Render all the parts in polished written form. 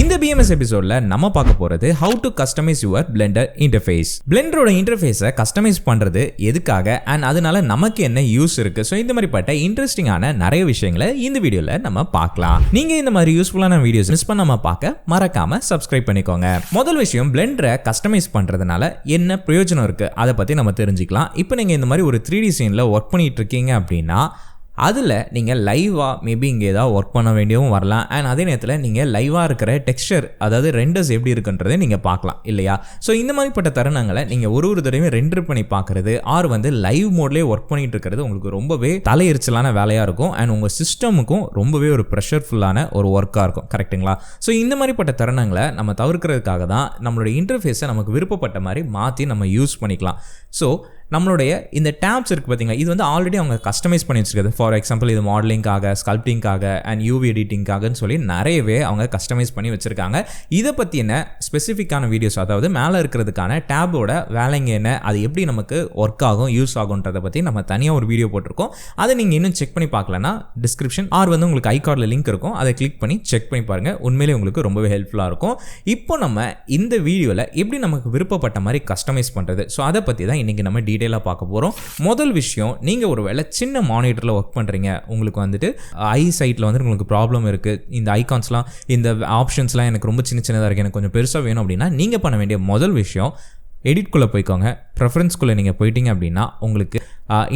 இந்த BMS எபிசோட்ல நம்ம பார்க்க போறது how to customize your Blender interface. Blenderோட இன்டர்ஃபேஸை கஸ்டமைஸ் பண்றது எதுக்காக and அதனால நமக்கு என்ன யூஸ் இருக்கு. ஸோ இந்த மாதிரி பட்ட இன்ட்ரெஸ்டிங்கான நிறைய விஷயங்களை இந்த வீடியோல நம்ம பார்க்கலாம். நீங்க இந்த மாதிரி யூஸ்ஃபுல்லான வீடியோஸ் மிஸ் பண்ணாம பார்க்க மறக்காம சப்ஸ்கிரைப் பண்ணிக்கோங்க. முதல் விஷயம், பிளெண்டரை கஸ்டமைஸ் பண்றதுனால என்ன பிரயோஜனம் இருக்கு அதை பத்தி நம்ம தெரிஞ்சுக்கலாம். இப்போ நீங்க இந்த மாதிரி ஒரு 3D சீன்ல ஒர்க் பண்ணிட்டு இருக்கீங்க அப்படின்னா அதில் நீங்கள் லைவாக மேபி இங்கே ஏதாவது ஒர்க் பண்ண வேண்டியவும் வரலாம். அண்ட் அதே நேரத்தில் நீங்கள் லைவாக இருக்கிற டெக்ஸ்சர், அதாவது ரெண்டர்ஸ் எப்படி இருக்குன்றதை நீங்கள் பார்க்கலாம் இல்லையா. ஸோ இந்த மாதிரிப்பட்ட தருணங்களை நீங்கள் ஒரு தடவையும் ரெண்டர் பண்ணி பார்க்குறது ஆர் லைவ் மோட்லேயே ஒர்க் பண்ணிட்டு இருக்கிறது உங்களுக்கு ரொம்பவே தலையெரிச்சலான வேலையாக இருக்கும். அண்ட் உங்கள் சிஸ்டமுக்கும் ரொம்பவே ஒரு ப்ரெஷர்ஃபுல்லான ஒரு ஒர்க்காக இருக்கும். கரெக்டுங்களா? ஸோ இந்த மாதிரிப்பட்ட தருணங்களை நம்ம தவிர்க்கிறதுக்காக தான் நம்மளுடைய இன்டர்ஃபேஸை நமக்கு விருப்பப்பட்ட மாதிரி மாற்றி நம்ம யூஸ் பண்ணிக்கலாம். ஸோ நம்மளுடைய இந்த டேப்ஸ் இருக்குது பார்த்தீங்களா, இது ஆல்ரெடி அவங்க கஸ்டமைஸ் பண்ணி வச்சுருக்காது. ஃபார் எக்ஸாம்பிள் இது மாடலிங்காக, ஸ்கல்ப்டிங்காக அண்ட் யூவி எடிட்டிங்காகன்னு சொல்லி நிறையவே அவங்க கஸ்டமைஸ் பண்ணி வச்சுருக்காங்க. இதை பற்றின ஸ்பெசிஃபிக்கான வீடியோஸ், அதாவது மேலே இருக்கிறதுக்கான டேபோட வேலைங்க என்ன, அது எப்படி நமக்கு ஒர்க் ஆகும், யூஸ் ஆகுன்றதை பற்றி நம்ம தனியாக ஒரு வீடியோ போட்டிருக்கோம். அதை நீங்கள் இன்னும் செக் பண்ணி பார்க்கலன்னா டிஸ்கிரிப்ஷன் ஆர் உங்களுக்கு ஐகார்டில் லிங்க் இருக்கும், அதை கிளிக் பண்ணி செக் பண்ணி பாருங்கள். உண்மையிலே உங்களுக்கு ரொம்பவே ஹெல்ப்ஃபுல்லாக இருக்கும். இப்போ நம்ம இந்த வீடியோவில் எப்படி நமக்கு விருப்பப்பட்ட மாதிரி கஸ்டமைஸ் பண்ணுறது, ஸோ அதை பற்றி தான் இன்றைக்கி நம்ம டீட்டெயிலாக பார்க்க போகிறோம். முதல் விஷயம், நீங்கள் ஒரு வேளை சின்ன மானிட்டரில் ஒர்க் பண்ணுறீங்க, உங்களுக்கு ஐ சைட்டில் உங்களுக்கு ப்ராப்ளம் இருக்குது, இந்த ஐகான்ஸ்லாம் இந்த ஆப்ஷன்ஸ்லாம் எனக்கு ரொம்ப சின்னதாக இருக்குது, எனக்கு கொஞ்சம் பெருசாக வேணும் அப்படின்னா நீங்கள் பண்ண வேண்டிய முதல் விஷயம், எடிட்குள்ளே போய்க்கோங்க. ப்ரெஃபரன்ஸ்குள்ளே நீங்கள் போயிட்டீங்க அப்படின்னா உங்களுக்கு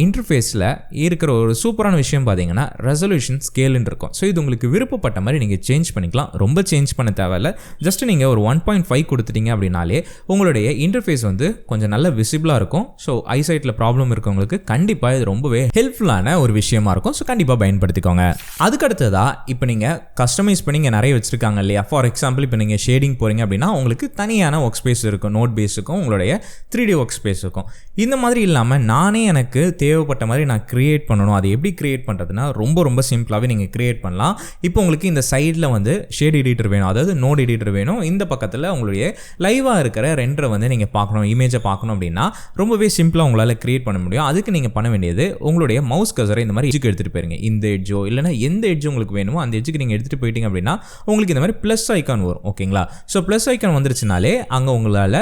இன்டர்ஃபேஸில் இருக்கிற ஒரு சூப்பரான விஷயம் பார்த்தீங்கன்னா ரெசல்யூஷன் ஸ்கேலுன்னு இருக்கும். ஸோ இது உங்களுக்கு விருப்பப்பட்ட மாதிரி நீங்கள் சேஞ்ச் பண்ணிக்கலாம். ரொம்ப சேஞ்ச் பண்ண தேவையில்ல. ஜஸ்ட் நீங்கள் ஒரு 1.5 கொடுத்துட்டீங்க அப்படின்னாலே உங்களுடைய இன்டர்ஃபேஸ் கொஞ்சம் நல்ல விசிபிளாக இருக்கும். ஸோ ஐசைட்டில் ப்ராப்ளம் இருக்கவங்களுக்கு கண்டிப்பாக இது ரொம்பவே ஹெல்ப்ஃபுல்லான ஒரு விஷயமா இருக்கும். ஸோ கண்டிப்பாக பயன்படுத்திக்கோங்க. அதுக்கடுத்ததாக இப்போ நீங்கள் கஸ்டமைஸ் பண்ணி இங்கே நிறைய வச்சுருக்காங்க இல்லையா. ஃபார் எக்ஸாம்பிள் இப்போ நீங்கள் ஷேடிங் போகிறீங்க அப்படின்னா உங்களுக்கு தனியான ஒர்க் ஸ்பேஸ் இருக்கும், நோட் பேஸுக்கும் உங்களுடைய 3D ஒர்க் ஸ்பேஸ் இருக்கும். இந்த மாதிரி இல்லாமல் நானே எனக்கு தேவைப்பட்ட மாதிரி நான் கிரியேட் பண்ணணும். அது எப்படி கிரியேட் பண்ணுறதுனா ரொம்ப சிம்பிளாகவே நீங்கள் கிரியேட் பண்ணலாம். இப்போ உங்களுக்கு இந்த சைடில் ஷேட் எடிட்டர் வேணும், அதாவது நோட் எடிட்டர் வேணும். இந்த பக்கத்தில் உங்களுடைய லைவாக இருக்கிற ரெண்டரை நீங்கள் பார்க்கணும், இமேஜை பார்க்கணும் அப்படின்னா ரொம்பவே சிம்பிளாக உங்களால் கிரியேட் பண்ண முடியும். அதுக்கு நீங்கள் பண்ண வேண்டியது, உங்களுடைய மவுஸ் கர்சரை இந்த மாதிரி எஜ்ஜுக்கு எடுத்துகிட்டு போயிருங்க. இந்த எட்ஜோ இல்லைனா எந்த எட்ஜ் உங்களுக்கு வேணுமோ அந்த எட்ஜுக்கு நீங்கள் எடுத்துகிட்டு போயிட்டீங்க அப்படின்னா உங்களுக்கு இந்த மாதிரி ப்ளஸ் ஐக்கான் வரும். ஓகேங்களா? ஸோ ப்ளஸ் ஐக்கான் வந்துருச்சுனாலே அங்கே உங்களால்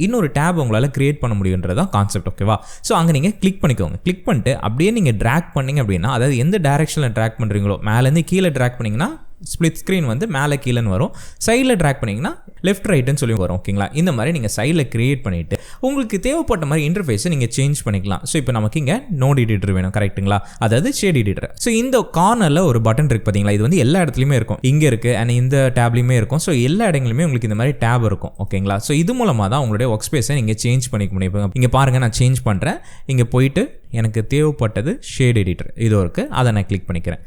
இன்னொரு டேப் உங்களால் கிரியேட் பண்ண முடியுன்றதான் கான்செப்ட். ஓகேவா? ஸோ அங்கே நீங்கள் கிளிக் பண்ணிக்கோங்க. கிளிக் பண்ணிட்டு அப்படியே நீங்கள் ட்ராக் பண்ணீங்க அப்படின்னா, அதாவது எந்த டைரக்ஷனில் ட்ராக் பண்ணுறீங்களோ, மேலேருந்து கீழே ட்ராக் பண்ணிங்கன்னா ஸ்ப்ளிட் ஸ்க்ரீன் மேலே கீழேன்னு வரும், சைடில் ட்ராக் பண்ணிங்கன்னா லெஃப்ட் ரைட்டுன்னு சொல்லி வரும். ஓகேங்களா? இந்த மாதிரி நீங்கள் சைடில் கிரியேட் பண்ணிவிட்டு உங்களுக்கு தேவைப்பட்ட மாதிரி இன்டர்ஃபேஸை நீங்கள் சேஞ்ச் பண்ணிக்கலாம். ஸோ இப்போ நமக்கு இங்கே நோட் எடிட்டர் வேணும். கரெக்ட்டுங்களா? அதாவது ஷேட் எடிட்டர். ஸோ இந்த கார்னரில் ஒரு பட்டன் இருக்குது பார்த்தீங்களா, இது எல்லா இடத்துலையுமே இருக்கும். இங்கே இருக்குது அண்ட் இந்த டேப்லையுமே இருக்கும். ஸோ எல்லா இடங்களுமே உங்களுக்கு இந்த மாதிரி டேப் இருக்கும். ஓகேங்களா? ஸோ இது மூலமாக தான் உங்களுடைய ஒர்க் ஸ்பேஸை நீங்கள் சேஞ்ச் பண்ணிக்க முடியும். இங்கே பாருங்கள், நான் சேஞ்ச் பண்ணுறேன். இங்கே போயிட்டு எனக்கு தேவைப்பட்டது ஷேட் எடிட்டர் இது இருக்குது, அதை நான் கிளிக் பண்ணிக்கிறேன்.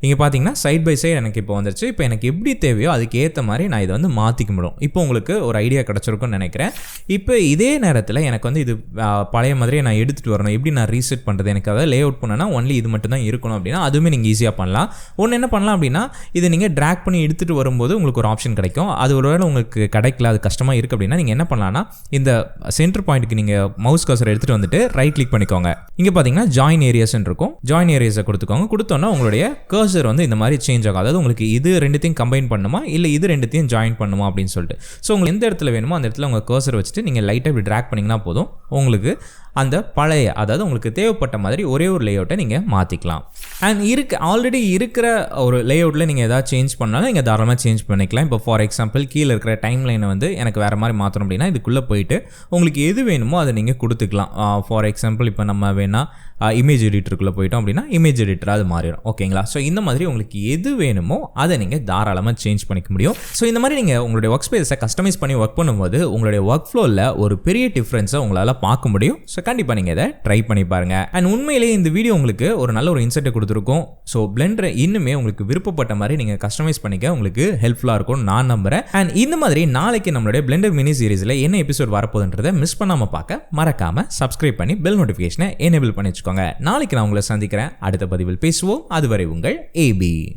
இங்கே பார்த்தீங்கன்னா சைட் பை சைடு எனக்கு இப்போ வந்துருச்சு. இப்போ எனக்கு எப்படி தேவையோ அதுக்கு ஏற்ற மாதிரி நான் இதை மாற்றிக்க முடியும். இப்போ உங்களுக்கு ஒரு ஐடியா கிடச்சிருக்குன்னு நினைக்கிறேன். இப்போ இதே நேரத்தில் எனக்கு இது பழைய மாதிரியே நான் எடுத்துகிட்டு வரணும். எப்படி நான் ரீசெட் பண்ணுறது, எனக்கு அதை லே அவுட் பண்ணனா ஒன்லி இது மட்டும் தான் இருக்கணும் அப்படின்னா அதுவுமே நீங்கள் ஈஸியாக பண்ணலாம். ஒன்று என்ன பண்ணலாம் அப்படின்னா, இதை நீங்கள் ட்ராக் பண்ணி எடுத்துகிட்டு வரும்போது உங்களுக்கு ஒரு ஆப்ஷன் கிடைக்கும். அது ஒருவேளை உங்களுக்கு கிடைக்கல, அது கஷ்டமாக இருக்குது அப்படின்னா நீங்கள் என்ன பண்ணலாம்னா, இந்த சென்டர் பாயிண்ட்டுக்கு நீங்கள் மவுஸ் கர்சரை எடுத்துகிட்டு வந்துட்டு ரைட் கிளிக் பண்ணிக்கோங்க. இங்கே பார்த்தீங்கன்னா ஜாயின் ஏரியாஸ்ன்னு இருக்கும். ஜாயின் ஏரியாஸை கொடுத்துக்கோங்க. கொடுத்தோன்னா உங்களுடைய கர்சர் இந்த மாதிரி சேஞ்ச் ஆகும். அதாவது உங்களுக்கு இது ரெண்டுத்தையும் கம்பைன் பண்ணுமா இல்லை இது ரெண்டுத்தையும் ஜாயின் பண்ணுமா அப்படின்னு சொல்லிட்டு. ஸோ உங்களுக்கு எந்த இடத்துல வேணுமோ அந்த இடத்துல உங்கள் கர்சர் வச்சுட்டு நீங்கள் லைட்டாக இப்படி ட்ராக் பண்ணிங்கன்னா போதும், உங்களுக்கு அந்த பழைய, அதாவது உங்களுக்கு தேவைப்பட்ட மாதிரி ஒரே ஒரு லேஅவுட்டை நீங்கள் மாற்றிக்கலாம். அண்ட் ஆல்ரெடி இருக்கிற ஒரு லேஅவுட்டில் நீங்கள் எதாவது சேஞ்ச் பண்ணாலும் நீங்கள் தாராளமாக சேஞ்ச் பண்ணிக்கலாம். இப்போ ஃபார் எக்ஸாம்பிள் கீழே இருக்கிற டைம் லைனை எனக்கு வேறு மாதிரி மாற்றணும் அப்படின்னா இதுக்குள்ளே போயிட்டு உங்களுக்கு எது வேணுமோ அதை நீங்கள் கொடுத்துக்கலாம். ஃபார் எக்ஸாம்பிள் இப்போ நம்ம வேணால் இமேஜ் எடிட்டருக்குள்ளே போயிட்டோம் அப்படின்னா இமேஜ் எடிட்டர் அது மாறிடும். ஓகேங்களா? ஸோ இந்த மாதிரி உங்களுக்கு எது வேணுமோ அதை நீங்கள் தாராளமாக சேஞ்ச் பண்ணிக்க முடியும். ஸோ இந்த மாதிரி நீங்கள் உங்களுடைய ஒர்க் ஸ்பேஸை கஸ்டமைஸ் பண்ணி ஒர்க் பண்ணும்போது உங்களுடைய ஒர்க் ஃப்ளோவில் ஒரு பெரிய டிஃப்ரென்ஸை உங்களால் பார்க்க முடியும். ஸோ கண்டிப்பாக நீங்கள் இதை ட்ரை பண்ணி பாருங்கள். அண்ட் உண்மையிலேயே இந்த வீடியோ உங்களுக்கு ஒரு நல்ல ஒரு இன்சைட்டை கொடுத்துருக்கும். ஸோ பிளெண்டரை இன்னுமே உங்களுக்கு விருப்பப்பட்ட மாதிரி நீங்கள் கஸ்டமைஸ் பண்ணிக்க உங்களுக்கு ஹெல்ப்ஃபுல்லாக இருக்கும் நான் நம்புகிறேன். அண்ட் இந்த மாதிரி நாளைக்கு நம்மளுடைய பிளெண்டர் மினி சீரிஸில் என்ன எபிசோட் வரப்போகுதுன்றதை மிஸ் பண்ணாமல் பார்க்க மறக்காமல் சப்ஸ்கிரைப் பண்ணி பெல் நோட்டிஃபிகேஷனை எனேபிள் பண்ணி வச்சுக்கோங்க. நாளைக்கு நான் உங்களை சந்திக்கிறேன். அடுத்த பதிவில் பேசுவோம். அதுவரை உங்கள் AB.